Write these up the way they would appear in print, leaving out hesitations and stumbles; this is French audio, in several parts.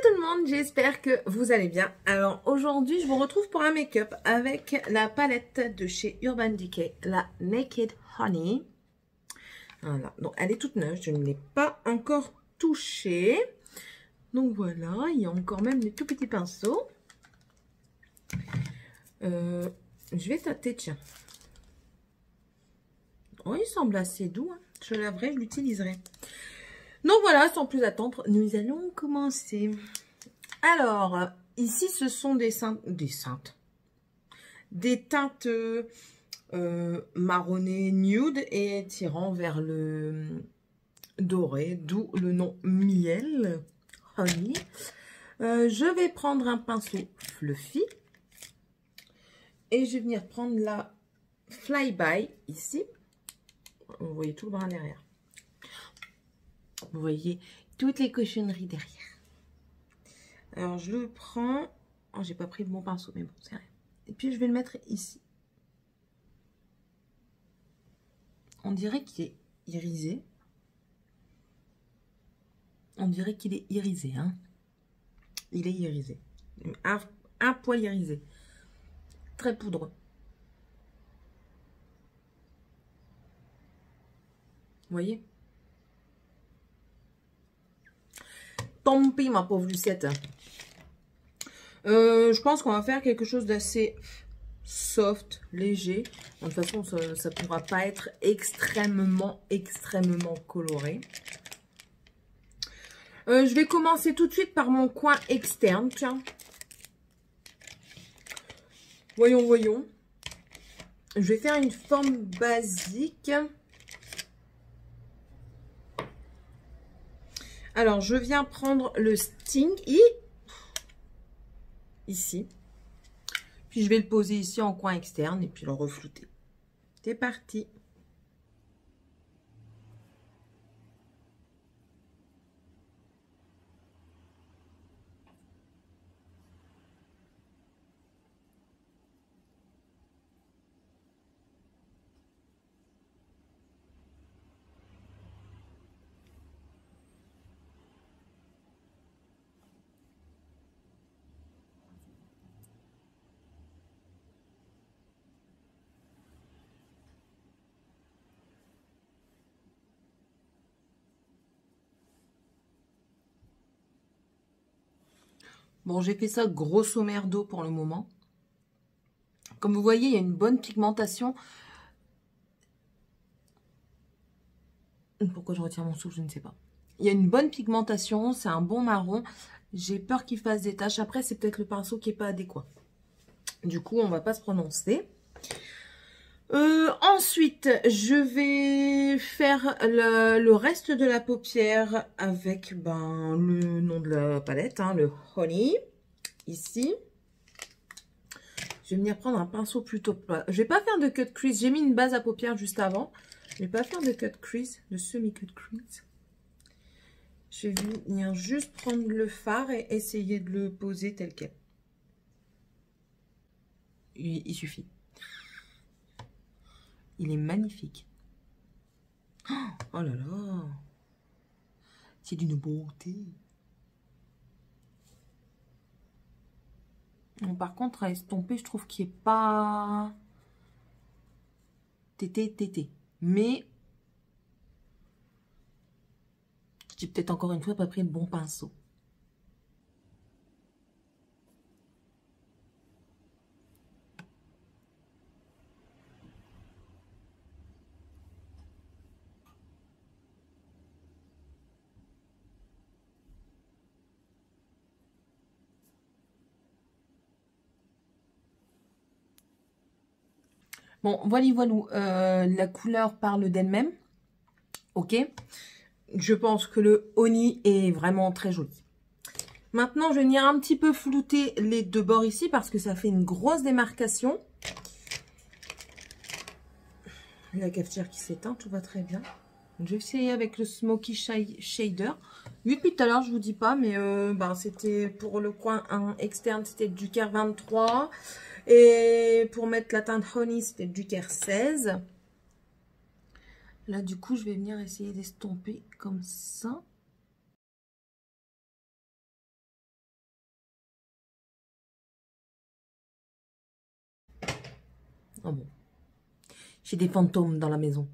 tout le monde, j'espère que vous allez bien. Alors aujourd'hui, je vous retrouve pour un make-up avec la palette de chez Urban Decay, la Naked Honey. Voilà, donc elle est toute neuve, je ne l'ai pas encore touchée. Donc voilà, il y a encore même des tout petits pinceaux. Je vais tâter, tiens. Oh, il semble assez doux, hein. Je laverai, je l'utiliserai. Donc voilà, sans plus attendre, nous allons commencer. Alors, ici, ce sont des teintes marronnées nude et tirant vers le doré, d'où le nom miel, honey. Je vais prendre un pinceau fluffy et je vais venir prendre la Flyby ici. Vous voyez tout le brin derrière. Vous voyez toutes les cochonneries derrière. Alors, je le prends. Oh, j'ai pas pris le bon pinceau, mais bon, c'est rien. Et puis, je vais le mettre ici. On dirait qu'il est irisé. On dirait qu'il est irisé, hein. Il est irisé. Un poil irisé. Très poudreux. Vous voyez? Tant pis, ma pauvre Lucette. Je pense qu'on va faire quelque chose d'assez soft, léger. De toute façon, ça ne pourra pas être extrêmement coloré. Je vais commencer tout de suite par mon coin externe. Tiens. Voyons. Je vais faire une forme basique. Alors, je viens prendre le Sting ici. Puis, je vais le poser ici en coin externe et puis le reflouter. C'est parti. Bon, j'ai fait ça grosso merdo pour le moment. Comme vous voyez, il y a une bonne pigmentation. Pourquoi je retire mon souffle, je ne sais pas. Il y a une bonne pigmentation, c'est un bon marron. J'ai peur qu'il fasse des taches. Après, c'est peut-être le pinceau qui n'est pas adéquat. Du coup, on ne va pas se prononcer. Ensuite, je vais faire le reste de la paupière avec le nom de la palette, hein, le Honey, ici. Je vais venir prendre un pinceau plutôt plat. Je vais pas faire de cut crease. J'ai mis une base à paupières juste avant. Je vais pas faire de cut crease, de semi-cut crease. Je vais venir juste prendre le fard et essayer de le poser tel quel. Il suffit. Il est magnifique. Oh là là. C'est d'une beauté. Bon, par contre, à estomper, je trouve qu'il n'est pas tété. Mais j'ai peut-être encore une fois pas pris le bon pinceau. Bon, voilà, la couleur parle d'elle-même. Ok. Je pense que le honey est vraiment très joli. Maintenant, je vais venir un petit peu flouter les deux bords ici parce que ça fait une grosse démarcation. La cafetière qui s'éteint, tout va très bien. Je vais essayer avec le Smoky Shader. Lui, depuis tout à l'heure, je vous dis pas, mais c'était pour le coin externe, c'était du Care 23. Et pour mettre la teinte Honey, c'était du Care 16. Là, du coup, je vais venir essayer d'estomper comme ça. Oh bon. J'ai des fantômes dans la maison.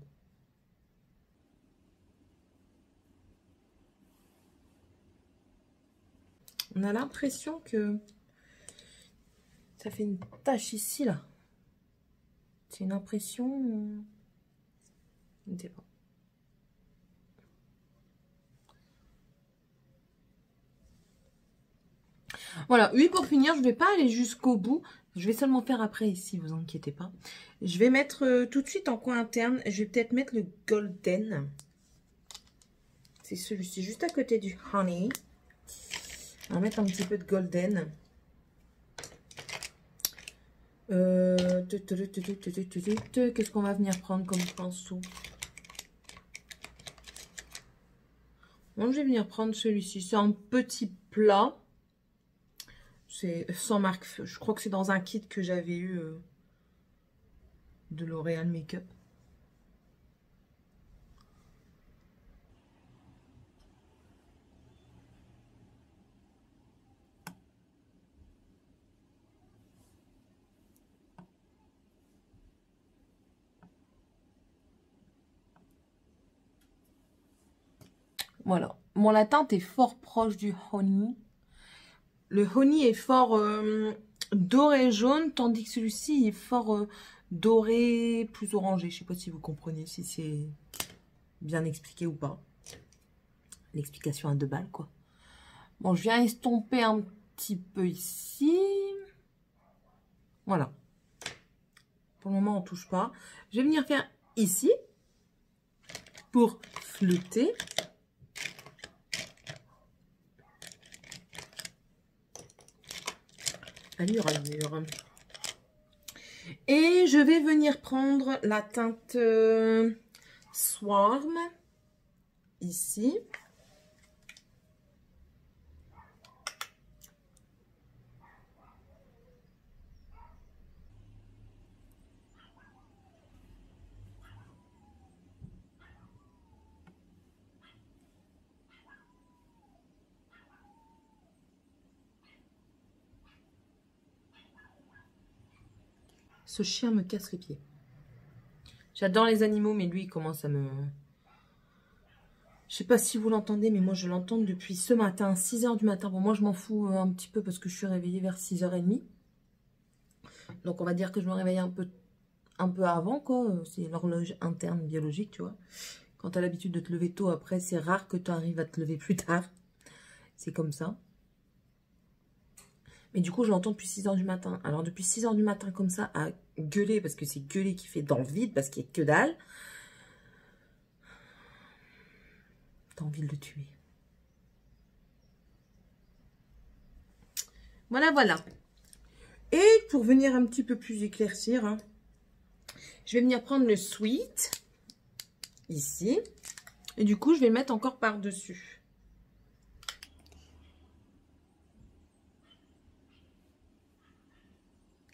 On a l'impression que ça fait une tache ici, là. C'est une impression... Je ne sais pas. Voilà, oui, pour finir, je ne vais pas aller jusqu'au bout. Je vais seulement faire après ici, vous inquiétez pas. Je vais mettre tout de suite en coin interne. Je vais peut-être mettre le golden. C'est celui-ci, juste à côté du honey. On va mettre un petit peu de golden. Qu'est-ce qu'on va venir prendre comme pinceau? Bon, je vais venir prendre celui-ci. C'est un petit plat. C'est sans marque. Je crois que c'est dans un kit que j'avais eu de L'Oréal Make-up. Voilà. Bon, la teinte est fort proche du honey. Le honey est fort doré jaune, tandis que celui-ci est fort doré plus orangé. Je ne sais pas si vous comprenez, si c'est bien expliqué ou pas. L'explication à 2 balles, quoi. Bon, je viens estomper un petit peu ici. Voilà. Pour le moment, on ne touche pas. Je vais venir faire ici pour flouter. Allure, allure. Et je vais venir prendre la teinte Swarm ici. Ce chien me casse les pieds. J'adore les animaux, mais lui, il commence à me... Je sais pas si vous l'entendez, mais moi, je l'entends depuis ce matin, 6 h du matin. Bon, moi, je m'en fous un petit peu parce que je suis réveillée vers 6 h 30. Donc, on va dire que je me réveille un peu avant, quoi. C'est l'horloge interne biologique, tu vois. Quand tu as l'habitude de te lever tôt, après, c'est rare que tu arrives à te lever plus tard. C'est comme ça. Mais du coup, je l'entends depuis 6 h du matin. Alors, depuis 6 h du matin, comme ça, à gueuler, parce que c'est gueuler qui fait dans le vide, parce qu'il n'y a que dalle. T'as envie de le tuer. Voilà, voilà. Et pour venir un petit peu plus éclaircir, hein, je vais venir prendre le Sweet, ici. Et du coup, je vais le mettre encore par-dessus.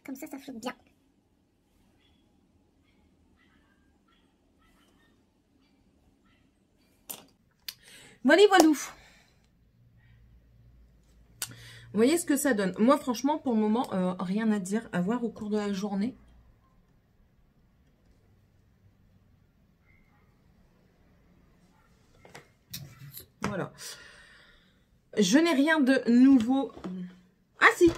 Comme ça flotte bien. Voilà, voilou. Vous voyez ce que ça donne. Moi, franchement, pour le moment, rien à dire. À voir au cours de la journée. Voilà. Je n'ai rien de nouveau. Ah si,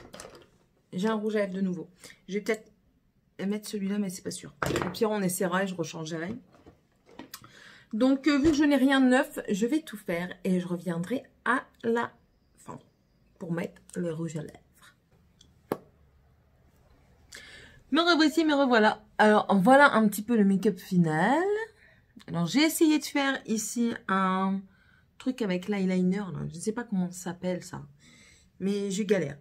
j'ai un rouge à lèvres de nouveau. Je vais peut-être mettre celui-là, mais c'est pas sûr. Au pire, on essaiera et je rechangerai. Donc, vu que je n'ai rien de neuf, je vais tout faire et je reviendrai à la fin pour mettre le rouge à lèvres. Me revoici, me revoilà. Alors, voilà un petit peu le make-up final. Alors, j'ai essayé de faire ici un truc avec l'eyeliner. Je ne sais pas comment ça s'appelle ça. Mais je galère.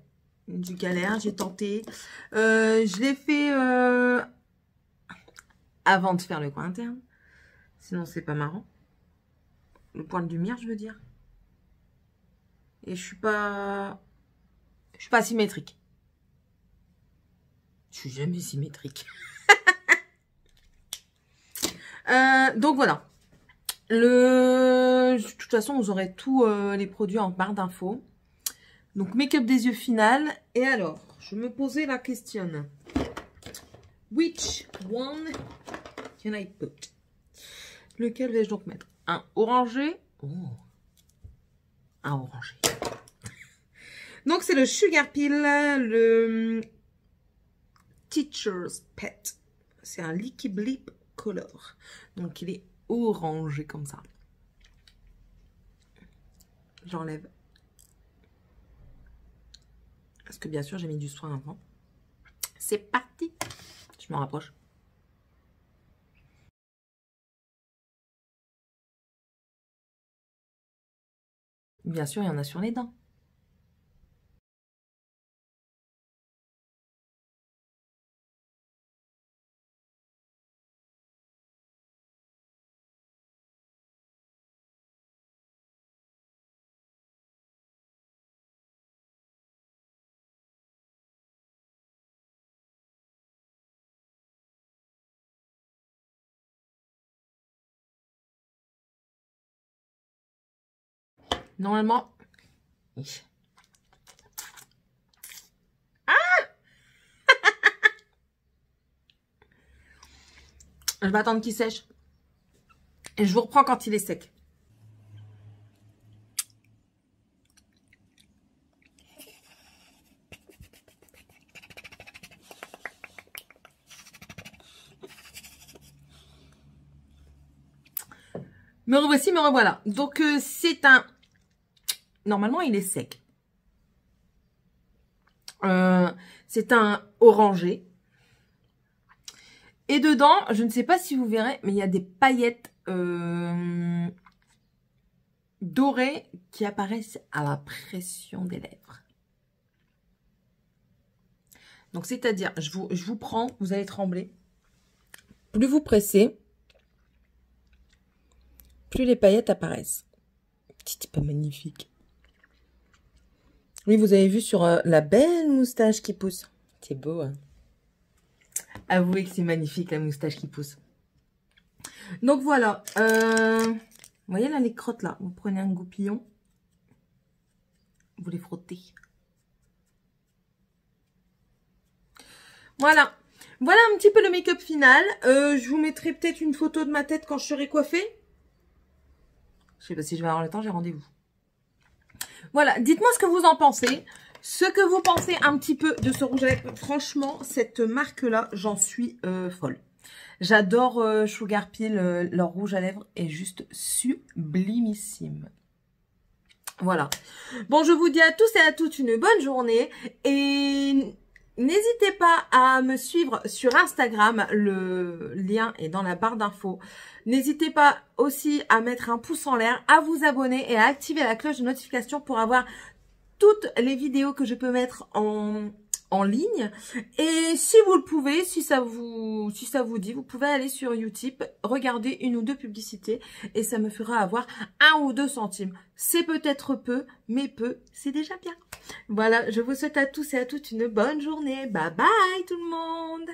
J'ai tenté. Je l'ai fait avant de faire le coin interne. Sinon, c'est pas marrant. Le point de lumière, je veux dire. Et je suis pas symétrique. Je suis jamais symétrique. Donc voilà. De toute façon, vous aurez tous les produits en barre d'infos. Donc, make-up des yeux final. Et alors, je me posais la question. Which one can I put? Lequel vais-je donc mettre? Un orangé. Oh. Un orangé. Donc, c'est le Sugar Peel, le Teacher's Pet. C'est un Liquid Lip Color. Donc, il est orangé comme ça. J'enlève. Parce que bien sûr, j'ai mis du soin avant. C'est parti. Je me rapproche. Bien sûr, il y en a sur les dents. Normalement... Ah! Je vais attendre qu'il sèche. Et je vous reprends quand il est sec. Me revoici, me revoilà. Donc, c'est un... Normalement, il est sec. C'est un orangé. Et dedans, je ne sais pas si vous verrez, mais il y a des paillettes dorées qui apparaissent à la pression des lèvres. Donc, c'est-à-dire, je vous prends, vous allez trembler. Plus vous pressez, plus les paillettes apparaissent. C'est pas magnifique. Oui, vous avez vu sur la belle moustache qui pousse. C'est beau, hein? Avouez que c'est magnifique, la moustache qui pousse. Donc, voilà. Vous voyez, là, les crottes, là. Vous prenez un goupillon. Vous les frottez. Voilà. Voilà un petit peu le make-up final. Je vous mettrai peut-être une photo de ma tête quand je serai coiffée. Je sais pas si je vais avoir le temps, j'ai rendez-vous. Voilà, dites-moi ce que vous en pensez. Ce que vous pensez un petit peu de ce rouge à lèvres. Franchement, cette marque-là, j'en suis folle. J'adore Sugar Peel, leur rouge à lèvres est juste sublimissime. Voilà. Bon, je vous dis à tous et à toutes une bonne journée. Et n'hésitez pas à me suivre sur Instagram. Le lien est dans la barre d'infos. N'hésitez pas aussi à mettre un pouce en l'air, à vous abonner et à activer la cloche de notification pour avoir toutes les vidéos que je peux mettre en ligne. Et si vous le pouvez, si ça vous dit, vous pouvez aller sur Utip, regarder une ou deux publicités et ça me fera avoir 1 ou 2 centimes. C'est peut-être peu, mais peu, c'est déjà bien. Voilà, je vous souhaite à tous et à toutes une bonne journée. Bye bye tout le monde!